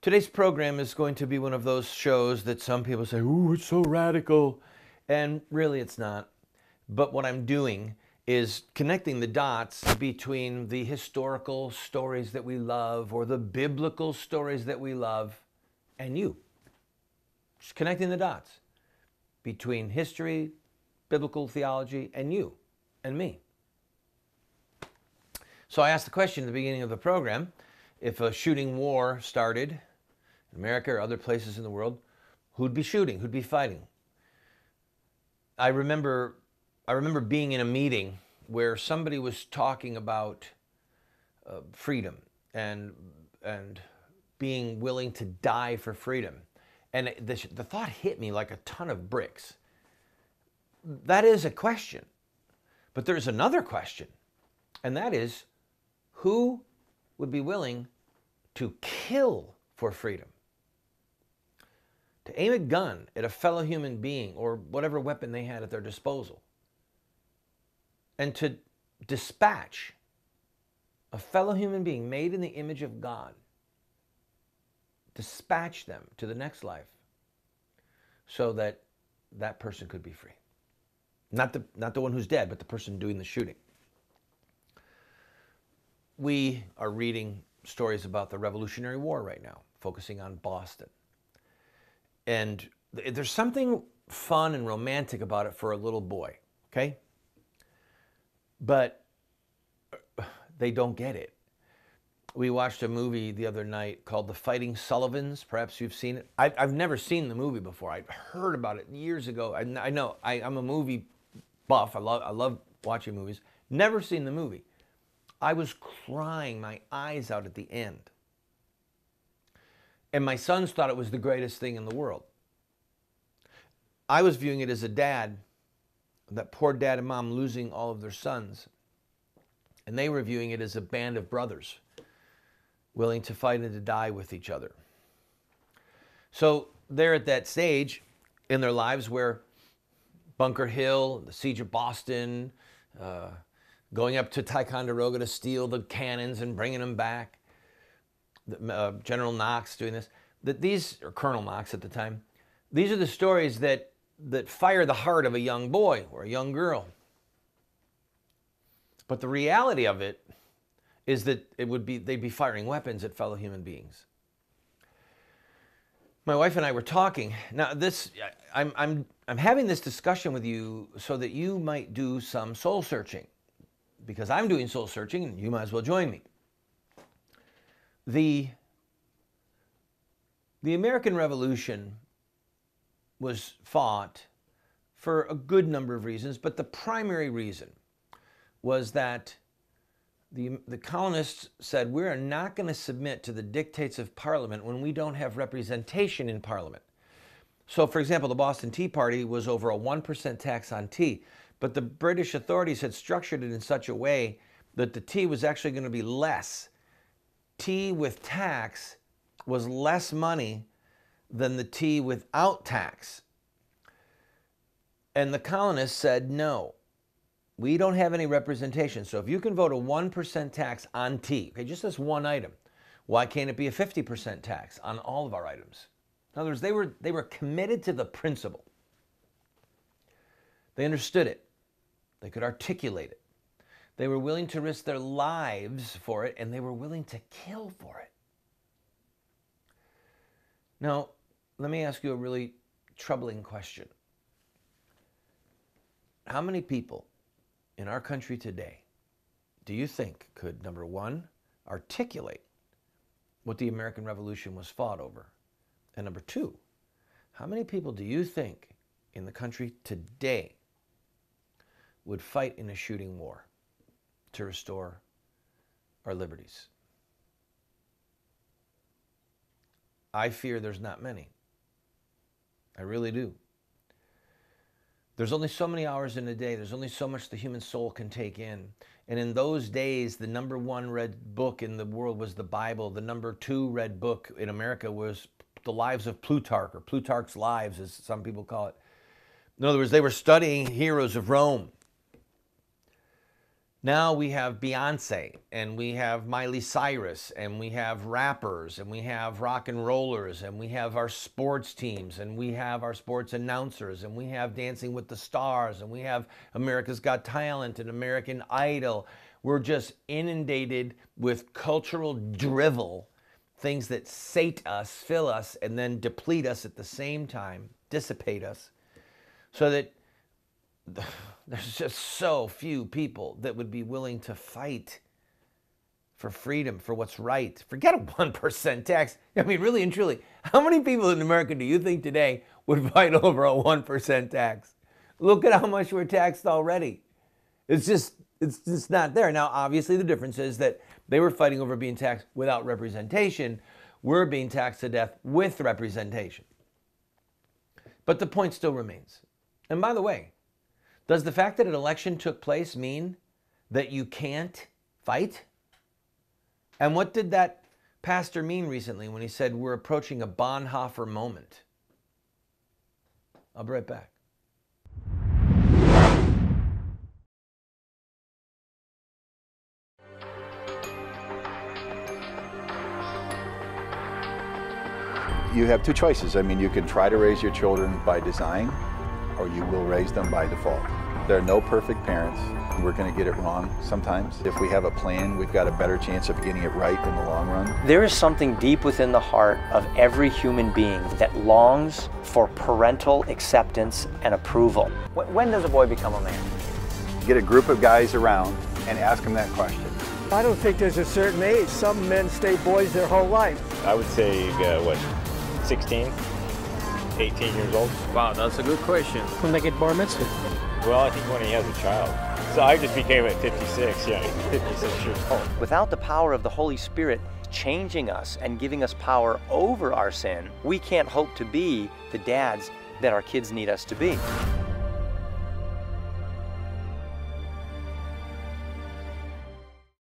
Today's program is going to be one of those shows that some people say, "Ooh, it's so radical." And really it's not. But what I'm doing is connecting the dots between the historical stories that we love or the biblical stories that we love and you. Just connecting the dots between history, biblical theology, and you and me. So I asked the question at the beginning of the program, if a shooting war started in America or other places in the world, who'd be shooting, who'd be fighting? I remember being in a meeting where somebody was talking about freedom and being willing to die for freedom. And the thought hit me like a ton of bricks. That is a question. But there's another question, and that is, who would be willing to kill for freedom? To aim a gun at a fellow human being or whatever weapon they had at their disposal, and to dispatch a fellow human being made in the image of God, dispatch them to the next life so that that person could be free. Not the one who's dead, but the person doing the shooting. We are reading stories about the Revolutionary War right now, focusing on Boston. And there's something fun and romantic about it for a little boy, okay? But they don't get it. We watched a movie the other night called The Fighting Sullivans. Perhaps you've seen it. I've never seen the movie before. I'd heard about it years ago. I know I'm a movie buff. I love watching movies. Never seen the movie. I was crying my eyes out at the end. And my sons thought it was the greatest thing in the world. I was viewing it as a dad, that poor dad and mom losing all of their sons. And they were viewing it as a band of brothers willing to fight and to die with each other. So they're at that stage in their lives where Bunker Hill, the siege of Boston, going up to Ticonderoga to steal the cannons and bringing them back, General Knox doing this, or Colonel Knox at the time, these are the stories that fire the heart of a young boy or a young girl. But the reality of it is that they'd be firing weapons at fellow human beings. My wife and I were talking. Now I'm having this discussion with you so that you might do some soul searching, because I'm doing soul searching and you might as well join me. The American Revolution was fought for a good number of reasons, but the primary reason was that the colonists said, we are not going to submit to the dictates of Parliament when we don't have representation in Parliament. So, for example, the Boston Tea Party was over a 1% tax on tea, but the British authorities had structured it in such a way that the tea was actually going to be less. Tea with tax was less money than the tea without tax. And the colonists said, no, we don't have any representation. So if you can vote a 1% tax on tea, okay, just this one item, why can't it be a 50% tax on all of our items? In other words, they were committed to the principle. They understood it. They could articulate it. They were willing to risk their lives for it, and they were willing to kill for it. Now, let me ask you a really troubling question. How many people in our country today do you think could, number one, articulate what the American Revolution was fought over? And number two, how many people do you think in the country today would fight in a shooting war to restore our liberties? I fear there's not many. I really do. There's only so many hours in a day. There's only so much the human soul can take in. And in those days, the number one read book in the world was the Bible. The number two read book in America was the Lives of Plutarch, or Plutarch's Lives, as some people call it. In other words, they were studying heroes of Rome. Now we have Beyonce, and we have Miley Cyrus, and we have rappers, and we have rock and rollers, and we have our sports teams, and we have our sports announcers, and we have Dancing with the Stars, and we have America's Got Talent and American Idol. We're just inundated with cultural drivel, things that sate us, fill us, and then deplete us at the same time, dissipate us, so that there's just so few people that would be willing to fight for freedom, for what's right. Forget a 1% tax. I mean, really and truly, how many people in America do you think today would fight over a 1% tax? Look at how much we're taxed already. It's just not there. Now, obviously, the difference is that they were fighting over being taxed without representation. We're being taxed to death with representation. But the point still remains. And by the way, does the fact that an election took place mean that you can't fight? And what did that pastor mean recently when he said we're approaching a Bonhoeffer moment? I'll be right back. You have two choices. I mean, you can try to raise your children by design, or you will raise them by default. There are no perfect parents. We're going to get it wrong sometimes. If we have a plan, we've got a better chance of getting it right in the long run. There is something deep within the heart of every human being that longs for parental acceptance and approval. When does a boy become a man? Get a group of guys around and ask them that question. I don't think there's a certain age. Some men stay boys their whole life. I would say, 16, 18 years old. Wow, that's a good question. When they get bar mitzvah? Well, I think when he has a child. So I just became at 56, 56 years old. Without the power of the Holy Spirit changing us and giving us power over our sin, we can't hope to be the dads that our kids need us to be.